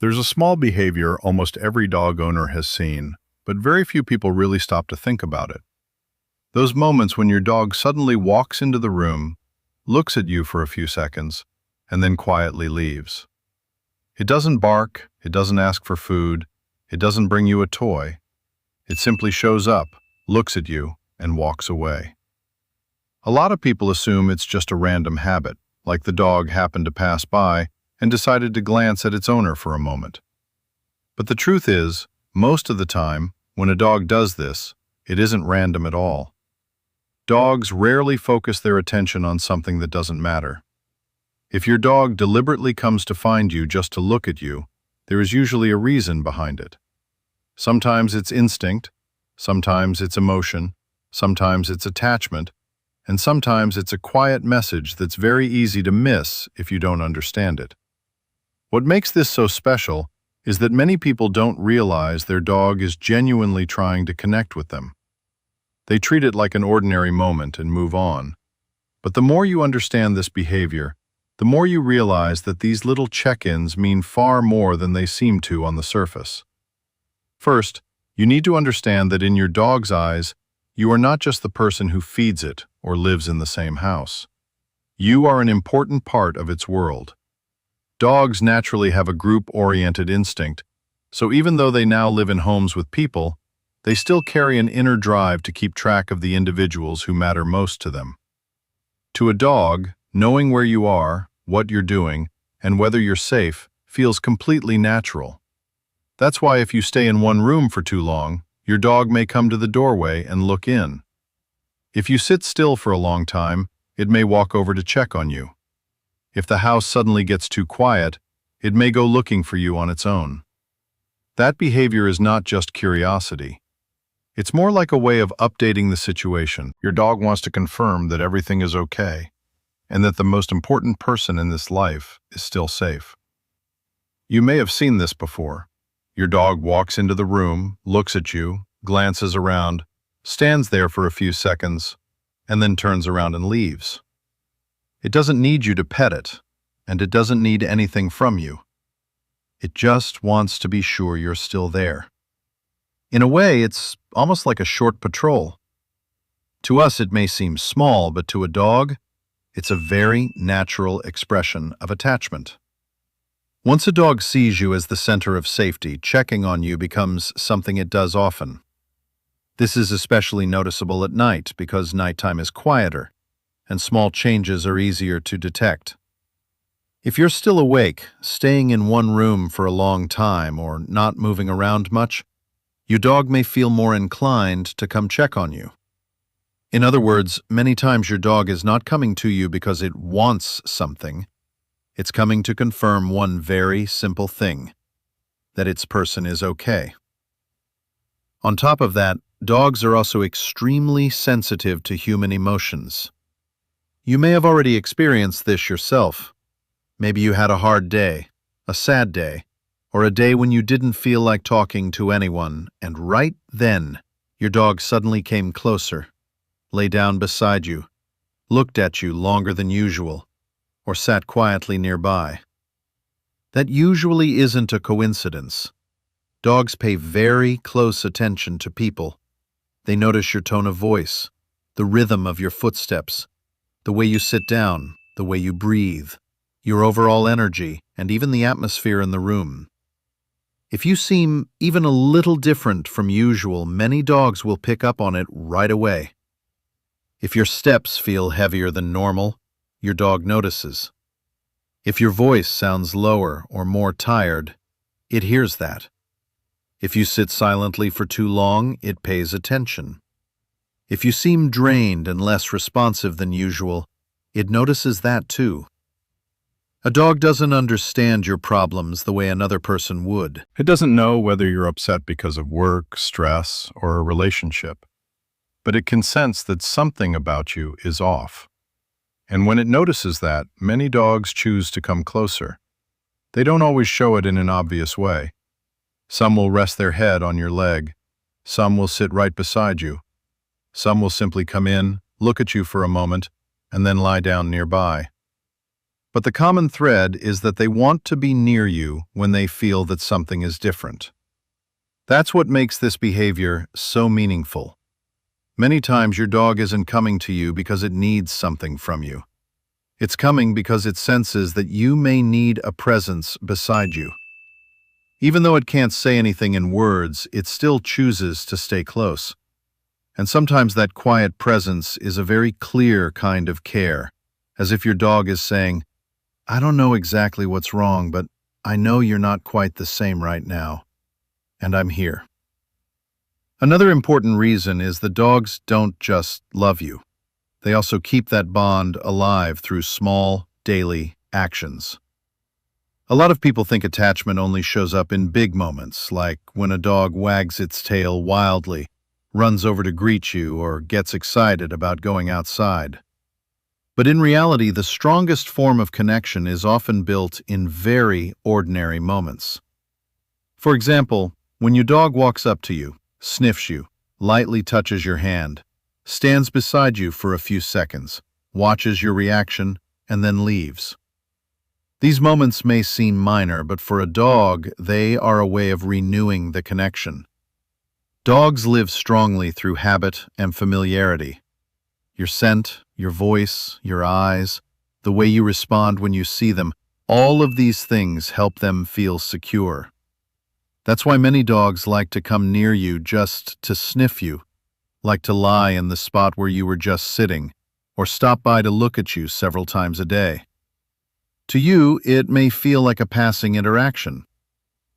There's a small behavior almost every dog owner has seen, but very few people really stop to think about it. Those moments when your dog suddenly walks into the room, looks at you for a few seconds, and then quietly leaves. It doesn't bark, it doesn't ask for food, it doesn't bring you a toy. It simply shows up, looks at you, and walks away. A lot of people assume it's just a random habit, like the dog happened to pass by and decided to glance at its owner for a moment. But the truth is, most of the time, when a dog does this, it isn't random at all. Dogs rarely focus their attention on something that doesn't matter. If your dog deliberately comes to find you just to look at you, there is usually a reason behind it. Sometimes it's instinct, sometimes it's emotion, sometimes it's attachment, and sometimes it's a quiet message that's very easy to miss if you don't understand it. What makes this so special is that many people don't realize their dog is genuinely trying to connect with them. They treat it like an ordinary moment and move on. But the more you understand this behavior, the more you realize that these little check-ins mean far more than they seem to on the surface. First, you need to understand that in your dog's eyes, you are not just the person who feeds it or lives in the same house. You are an important part of its world. Dogs naturally have a group-oriented instinct, so even though they now live in homes with people, they still carry an inner drive to keep track of the individuals who matter most to them. To a dog, knowing where you are, what you're doing, and whether you're safe feels completely natural. That's why if you stay in one room for too long, your dog may come to the doorway and look in. If you sit still for a long time, it may walk over to check on you. If the house suddenly gets too quiet, it may go looking for you on its own. That behavior is not just curiosity. It's more like a way of updating the situation. Your dog wants to confirm that everything is okay, and that the most important person in this life is still safe. You may have seen this before. Your dog walks into the room, looks at you, glances around, stands there for a few seconds, and then turns around and leaves. It doesn't need you to pet it, and it doesn't need anything from you. It just wants to be sure you're still there. In a way, it's almost like a short patrol. To us, it may seem small, but to a dog, it's a very natural expression of attachment. Once a dog sees you as the center of safety, checking on you becomes something it does often. This is especially noticeable at night because nighttime is quieter, and small changes are easier to detect. If you're still awake, staying in one room for a long time, or not moving around much, your dog may feel more inclined to come check on you. In other words, many times your dog is not coming to you because it wants something. It's coming to confirm one very simple thing, that its person is okay. On top of that, dogs are also extremely sensitive to human emotions. You may have already experienced this yourself. Maybe you had a hard day, a sad day, or a day when you didn't feel like talking to anyone, and right then, your dog suddenly came closer, lay down beside you, looked at you longer than usual, or sat quietly nearby. That usually isn't a coincidence. Dogs pay very close attention to people. They notice your tone of voice, the rhythm of your footsteps, the way you sit down, the way you breathe, your overall energy, and even the atmosphere in the room. If you seem even a little different from usual, many dogs will pick up on it right away. If your steps feel heavier than normal, your dog notices. If your voice sounds lower or more tired, it hears that. If you sit silently for too long, it pays attention. If you seem drained and less responsive than usual, it notices that too. A dog doesn't understand your problems the way another person would. It doesn't know whether you're upset because of work, stress, or a relationship, but it can sense that something about you is off. And when it notices that, many dogs choose to come closer. They don't always show it in an obvious way. Some will rest their head on your leg. Some will sit right beside you. Some will simply come in, look at you for a moment, and then lie down nearby. But the common thread is that they want to be near you when they feel that something is different. That's what makes this behavior so meaningful. Many times your dog isn't coming to you because it needs something from you. It's coming because it senses that you may need a presence beside you. Even though it can't say anything in words, it still chooses to stay close. And sometimes that quiet presence is a very clear kind of care, as if your dog is saying, "I don't know exactly what's wrong, but I know you're not quite the same right now, and I'm here." Another important reason is that dogs don't just love you. They also keep that bond alive through small, daily actions. A lot of people think attachment only shows up in big moments, like when a dog wags its tail wildly, runs over to greet you, or gets excited about going outside. But in reality, the strongest form of connection is often built in very ordinary moments. For example, when your dog walks up to you, sniffs you, lightly touches your hand, stands beside you for a few seconds, watches your reaction, and then leaves. These moments may seem minor, but for a dog, they are a way of renewing the connection. Dogs live strongly through habit and familiarity. Your scent, your voice, your eyes, the way you respond when you see them, all of these things help them feel secure. That's why many dogs like to come near you just to sniff you, like to lie in the spot where you were just sitting, or stop by to look at you several times a day. To you, it may feel like a passing interaction.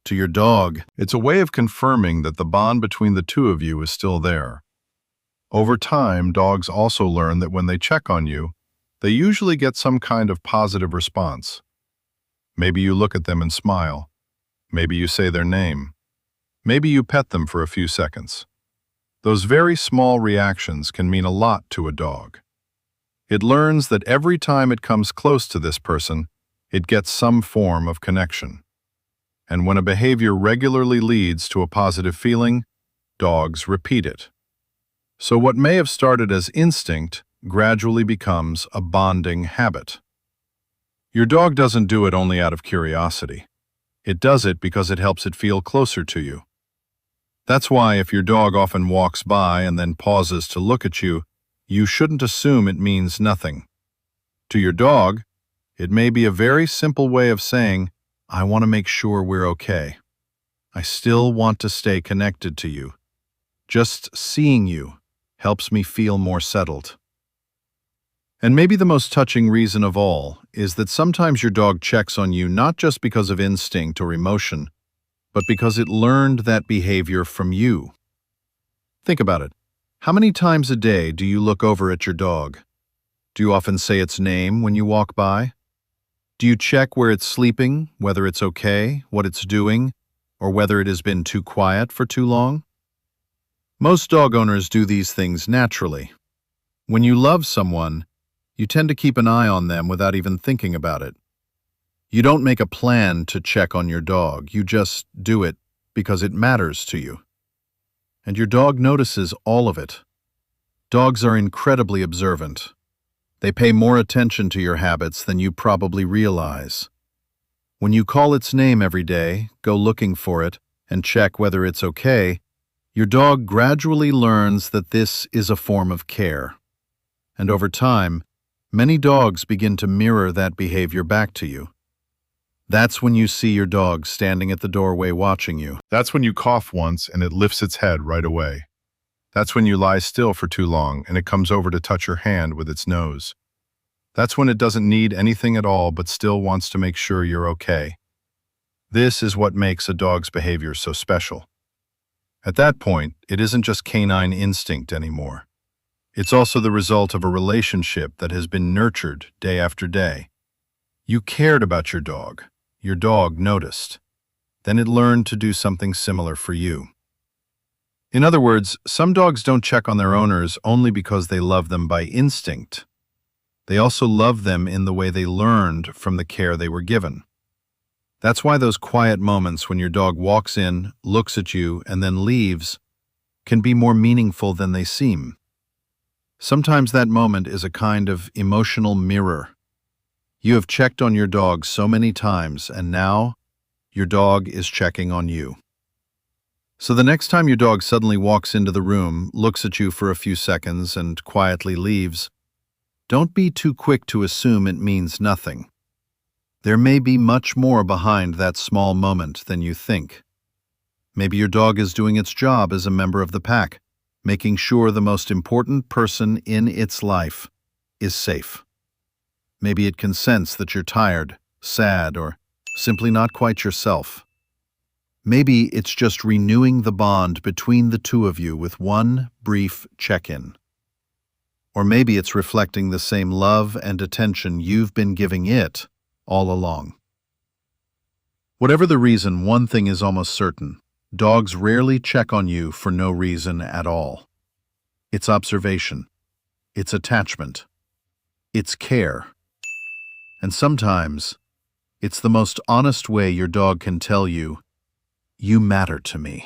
To your dog, it's a way of confirming that the bond between the two of you is still there. Over time, dogs also learn that when they check on you, they usually get some kind of positive response. Maybe you look at them and smile. Maybe you say their name. Maybe you pet them for a few seconds. Those very small reactions can mean a lot to a dog. It learns that every time it comes close to this person, it gets some form of connection. And when a behavior regularly leads to a positive feeling, dogs repeat it. So what may have started as instinct gradually becomes a bonding habit. Your dog doesn't do it only out of curiosity. It does it because it helps it feel closer to you. That's why if your dog often walks by and then pauses to look at you, you shouldn't assume it means nothing. To your dog, it may be a very simple way of saying, "I want to make sure we're okay. I still want to stay connected to you. Just seeing you helps me feel more settled." And maybe the most touching reason of all is that sometimes your dog checks on you not just because of instinct or emotion, but because it learned that behavior from you. Think about it. How many times a day do you look over at your dog? Do you often say its name when you walk by? Do you check where it's sleeping, whether it's okay, what it's doing, or whether it has been too quiet for too long? Most dog owners do these things naturally. When you love someone, you tend to keep an eye on them without even thinking about it. You don't make a plan to check on your dog, you just do it because it matters to you. And your dog notices all of it. Dogs are incredibly observant. They pay more attention to your habits than you probably realize. When you call its name every day, go looking for it, and check whether it's okay, your dog gradually learns that this is a form of care. And over time, many dogs begin to mirror that behavior back to you. That's when you see your dog standing at the doorway watching you. That's when you cough once and it lifts its head right away. That's when you lie still for too long and it comes over to touch your hand with its nose. That's when it doesn't need anything at all but still wants to make sure you're okay. This is what makes a dog's behavior so special. At that point, it isn't just canine instinct anymore. It's also the result of a relationship that has been nurtured day after day. You cared about your dog. Your dog noticed. Then it learned to do something similar for you. In other words, some dogs don't check on their owners only because they love them by instinct. They also love them in the way they learned from the care they were given. That's why those quiet moments when your dog walks in, looks at you, and then leaves can be more meaningful than they seem. Sometimes that moment is a kind of emotional mirror. You have checked on your dog so many times, and now your dog is checking on you. So the next time your dog suddenly walks into the room, looks at you for a few seconds, and quietly leaves, don't be too quick to assume it means nothing. There may be much more behind that small moment than you think. Maybe your dog is doing its job as a member of the pack, making sure the most important person in its life is safe. Maybe it can sense that you're tired, sad, or simply not quite yourself. Maybe it's just renewing the bond between the two of you with one brief check-in. Or maybe it's reflecting the same love and attention you've been giving it all along. Whatever the reason, one thing is almost certain. Dogs rarely check on you for no reason at all. It's observation. It's attachment. It's care. And sometimes, it's the most honest way your dog can tell you, "You matter to me."